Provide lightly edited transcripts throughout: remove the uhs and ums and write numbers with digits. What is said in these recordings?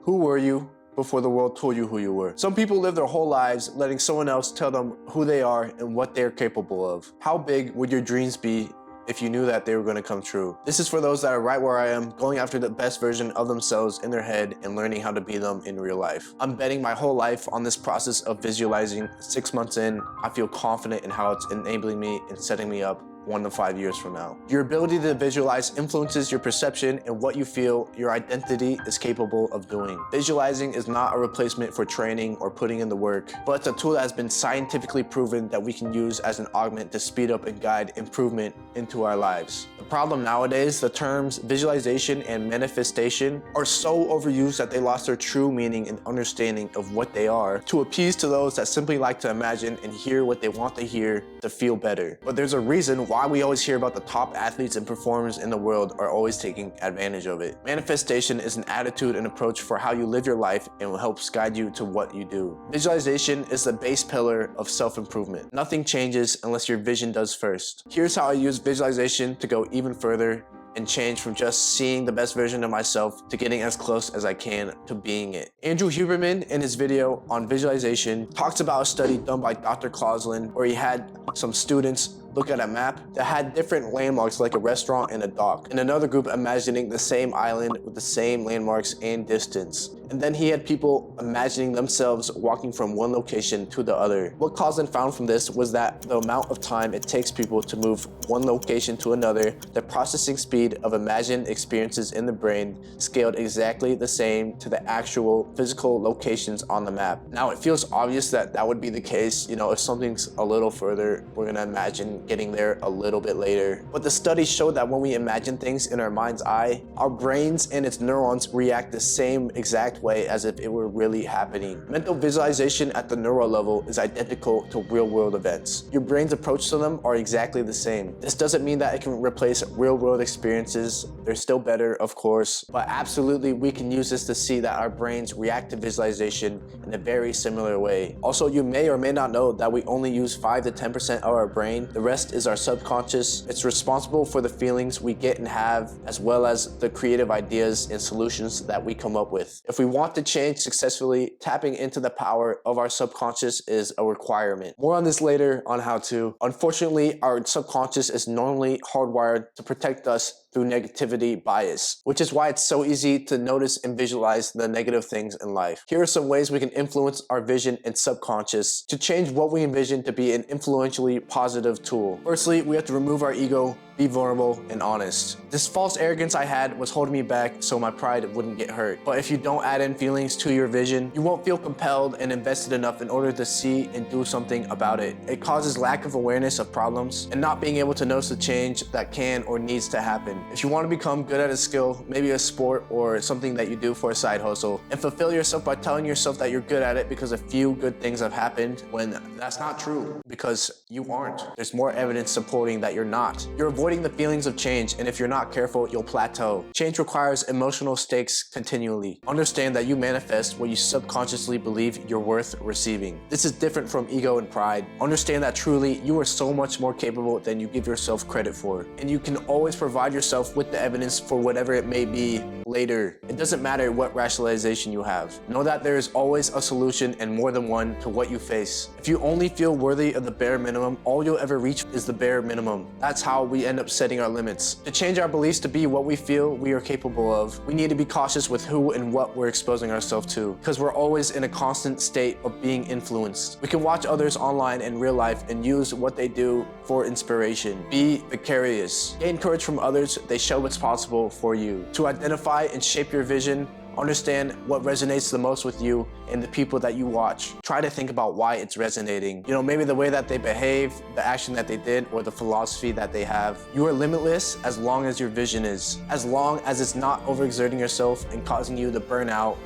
Who were you before the world told you who you were? Some people live their whole lives letting someone else tell them who they are and what they're capable of. How big would your dreams be if you knew that they were going to come true? This is for those that are right where I am, going after the best version of themselves in their head and learning how to be them in real life. I'm betting my whole life on this process of visualizing. 6 months in, I feel confident in how it's enabling me and setting me up 1 to 5 years from now. Your ability to visualize influences your perception and what you feel your identity is capable of doing. Visualizing is not a replacement for training or putting in the work, but it's a tool that has been scientifically proven that we can use as an augment to speed up and guide improvement into our lives. The problem nowadays, the terms visualization and manifestation are so overused that they lost their true meaning and understanding of what they are to appease to those that simply like to imagine and hear what they want to hear to feel better. But there's a reason why we always hear about the top athletes and performers in the world are always taking advantage of it. Manifestation is an attitude and approach for how you live your life and will help guide you to what you do. Visualization is the base pillar of self-improvement. Nothing changes unless your vision does first. Here's how I use visualization to go even further and change from just seeing the best version of myself to getting as close as I can to being it. Andrew Huberman, in his video on visualization, talks about a study done by Dr. Clauslin where he had some students look at a map that had different landmarks like a restaurant and a dock, and another group imagining the same island with the same landmarks and distance. And then he had people imagining themselves walking from one location to the other. What Clauslin found from this was that the amount of time it takes people to move one location to another, the processing speed of imagined experiences in the brain scaled exactly the same to the actual physical locations on the map. Now it feels obvious that that would be the case, if something's a little further, we're gonna imagine getting there a little bit later. But the study showed that when we imagine things in our mind's eye, our brains and its neurons react the same exact way as if it were really happening. Mental visualization at the neural level is identical to real-world events. Your brain's approach to them are exactly the same. This doesn't mean that it can replace real-world experiences. They're still better, of course, but absolutely we can use this to see that our brains react to visualization in a very similar way. Also, you may or may not know that we only use 5 to 10% of our brain. The rest is our subconscious. It's responsible for the feelings we get and have, as well as the creative ideas and solutions that we come up with. If we want to change successfully, tapping into the power of our subconscious is a requirement. More on this later on how to. Unfortunately, our subconscious is normally hardwired to protect us through negativity bias, which is why it's so easy to notice and visualize the negative things in life. Here are some ways we can influence our vision and subconscious to change what we envision to be an influentially positive tool. Firstly, we have to remove our ego, be vulnerable and honest. This false arrogance I had was holding me back so my pride wouldn't get hurt. But if you don't add in feelings to your vision, you won't feel compelled and invested enough in order to see and do something about it. It causes lack of awareness of problems and not being able to notice the change that can or needs to happen. If you want to become good at a skill, maybe a sport or something that you do for a side hustle, and fulfill yourself by telling yourself that you're good at it because a few good things have happened, when that's not true, because you aren't. There's more evidence supporting that you're not. You're avoiding the feelings of change, and if you're not careful, you'll plateau. Change requires emotional stakes continually. Understand that you manifest what you subconsciously believe you're worth receiving. This is different from ego and pride. Understand that truly you are so much more capable than you give yourself credit for, and you can always provide yourself with the evidence for whatever it may be later. It doesn't matter what rationalization you have. Know that there is always a solution and more than one to what you face. If you only feel worthy of the bare minimum, all you'll ever reach is the bare minimum. That's how we end up setting our limits. To change our beliefs to be what we feel we are capable of, we need to be cautious with who and what we're exposing ourselves to, because we're always in a constant state of being influenced. We can watch others online in real life and use what they do for inspiration. Be vicarious. Gain courage from others. They show what's possible for you. To identify and shape your vision, understand what resonates the most with you and the people that you watch. Try to think about why it's resonating. Maybe the way that they behave, the action that they did, or the philosophy that they have. You are limitless as long as your vision is. As long as it's not overexerting yourself and causing you to burn out,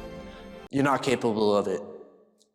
you're not capable of it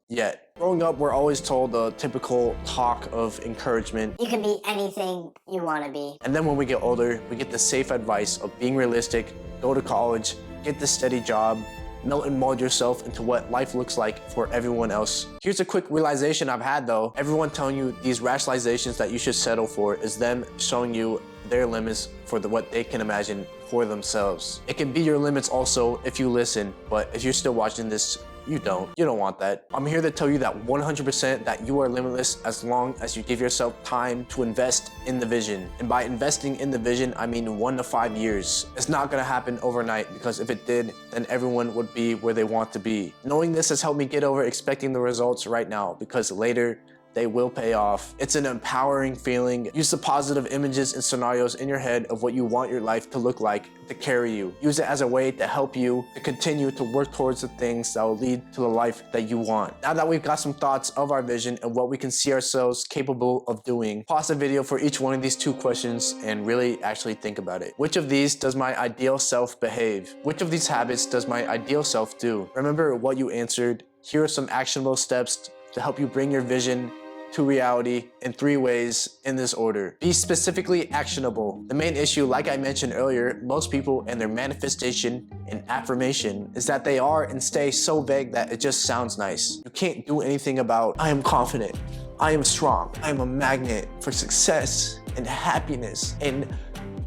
yet. Growing up, we're always told the typical talk of encouragement. You can be anything you want to be. And then when we get older, we get the safe advice of being realistic, go to college, get the steady job, melt and mold yourself into what life looks like for everyone else. Here's a quick realization I've had though. Everyone telling you these rationalizations that you should settle for is them showing you their limits for what they can imagine for themselves. It can be your limits also if you listen, but if you're still watching this, you don't want that. I'm here to tell you that 100% that you are limitless as long as you give yourself time to invest in the vision. And by investing in the vision, I mean 1 to 5 years. It's not gonna happen overnight, because if it did, then everyone would be where they want to be. Knowing this has helped me get over expecting the results right now, because later, they will pay off. It's an empowering feeling. Use the positive images and scenarios in your head of what you want your life to look like to carry you. Use it as a way to help you to continue to work towards the things that will lead to the life that you want. Now that we've got some thoughts of our vision and what we can see ourselves capable of doing, pause the video for each one of these 2 questions and really actually think about it. Which of these does my ideal self behave? Which of these habits does my ideal self do? Remember what you answered. Here are some actionable steps to help you bring your vision to reality in 3 ways in this order. Be specifically actionable. The main issue, like I mentioned earlier, most people and their manifestation and affirmation is that they are and stay so vague that it just sounds nice. You can't do anything about, I am confident, I am strong, I am a magnet for success and happiness and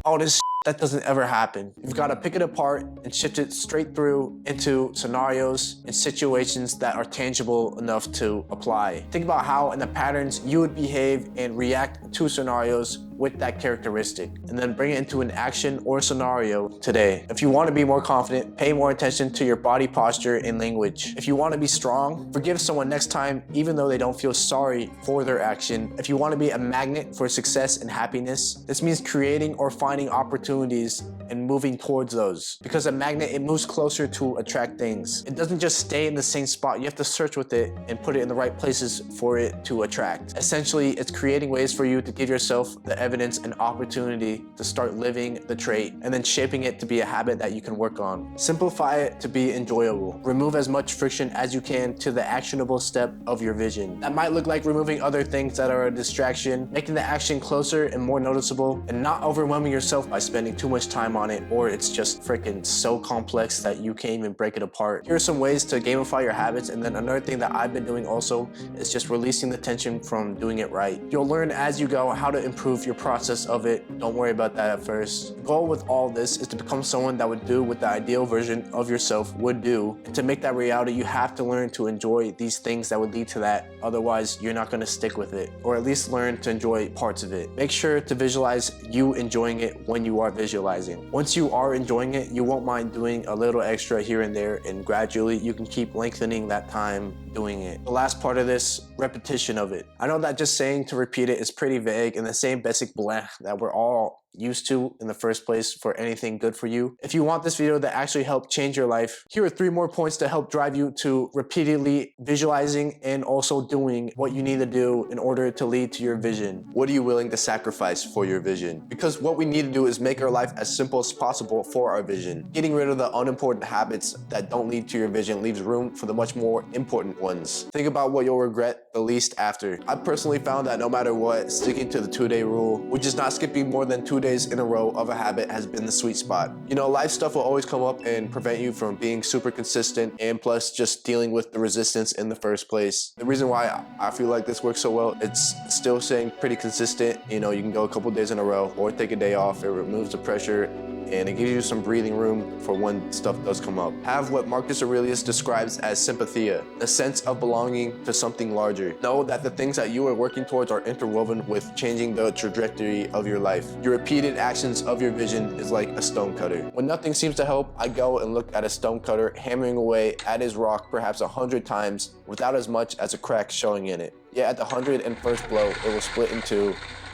all this that doesn't ever happen. You've got to pick it apart and shift it straight through into scenarios and situations that are tangible enough to apply. Think about how and the patterns you would behave and react to scenarios with that characteristic, and then bring it into an action or scenario today. If you want to be more confident, pay more attention to your body posture and language. If you want to be strong, forgive someone next time even though they don't feel sorry for their action. If you want to be a magnet for success and happiness, this means creating or finding opportunities and moving towards those. Because a magnet, it moves closer to attract things. It doesn't just stay in the same spot. You have to search with it and put it in the right places for it to attract. Essentially, it's creating ways for you to give yourself the evidence and opportunity to start living the trait and then shaping it to be a habit that you can work on. Simplify it to be enjoyable. Remove as much friction as you can to the actionable step of your vision. That might look like removing other things that are a distraction, making the action closer and more noticeable, and not overwhelming yourself by spending too much time on it, or it's just freaking so complex that you can't even break it apart. Here are some ways to gamify your habits, and then another thing that I've been doing also is just releasing the tension from doing it right. You'll learn as you go how to improve your process of it. Don't worry about that at first. The goal with all this is to become someone that would do what the ideal version of yourself would do, and to make that reality, you have to learn to enjoy these things that would lead to that. Otherwise, you're not going to stick with it, or at least learn to enjoy parts of it. Make sure to visualize you enjoying it when you are visualizing. Once you are enjoying it, you won't mind doing a little extra here and there, and gradually you can keep lengthening that time doing it. The last part of this, repetition of it. I know that just saying to repeat it is pretty vague and the same basic blah that we're all used to in the first place for anything good for you. If you want this video to actually help change your life, here are 3 more points to help drive you to repeatedly visualizing and also doing what you need to do in order to lead to your vision. What are you willing to sacrifice for your vision? Because what we need to do is make our life as simple as possible for our vision. Getting rid of the unimportant habits that don't lead to your vision leaves room for the much more important ones. Think about what you'll regret the least after. I personally found that no matter what, sticking to the 2-day rule, which is not skipping more than 2 days in a row of a habit, has been the sweet spot. You know, life stuff will always come up and prevent you from being super consistent, and plus just dealing with the resistance in the first place. The reason why I feel like this works so well, it's still staying pretty consistent. You know, you can go a couple days in a row or take a day off. It removes the pressure and it gives you some breathing room for when stuff does come up. Have what Marcus Aurelius describes as sympathia, the sense of belonging to something larger. Know that the things that you are working towards are interwoven with changing the trajectory of your life. Your repeated actions of your vision is like a stone cutter. When nothing seems to help, I go and look at a stone cutter hammering away at his rock perhaps 100 times without as much as a crack showing in it. Yet at the 101st blow, it will split in 2.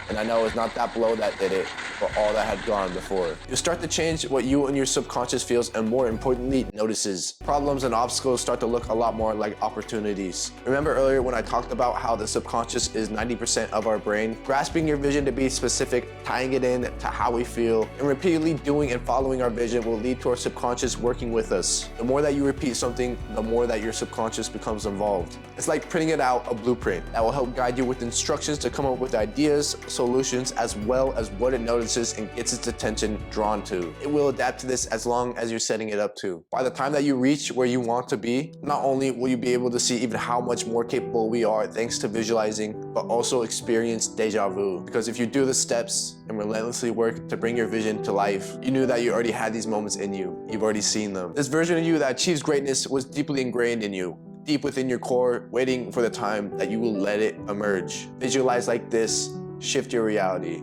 And I know it's not that blow that did it, but all that had gone before. You'll start to change what you and your subconscious feels, and more importantly, notices. Problems and obstacles start to look a lot more like opportunities. Remember earlier when I talked about how the subconscious is 90% of our brain? Grasping your vision to be specific, tying it in to how we feel, and repeatedly doing and following our vision will lead to our subconscious working with us. The more that you repeat something, the more that your subconscious becomes involved. It's like printing it out a blueprint that will help guide you with instructions to come up with ideas, solutions as well as what it notices and gets its attention drawn to. It will adapt to this as long as you're setting it up to. By the time that you reach where you want to be, not only will you be able to see even how much more capable we are thanks to visualizing, but also experience deja vu. Because if you do the steps and relentlessly work to bring your vision to life, you knew that you already had these moments in you. You've already seen them. This version of you that achieves greatness was deeply ingrained in you, deep within your core, waiting for the time that you will let it emerge. Visualize like this, shift your reality.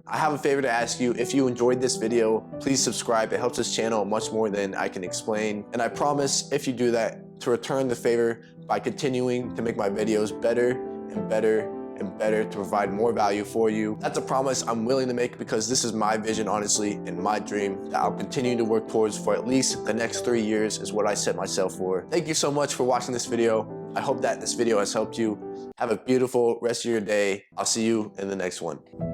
I have a favor to ask you. If you enjoyed this video, please subscribe. It helps this channel much more than I can explain. And I promise, if you do that, to return the favor by continuing to make my videos better and better and better to provide more value for you. That's a promise I'm willing to make because this is my vision, honestly, and my dream that I'll continue to work towards for at least the next 3 years is what I set myself for. Thank you so much for watching this video. I hope that this video has helped you. Have a beautiful rest of your day. I'll see you in the next one.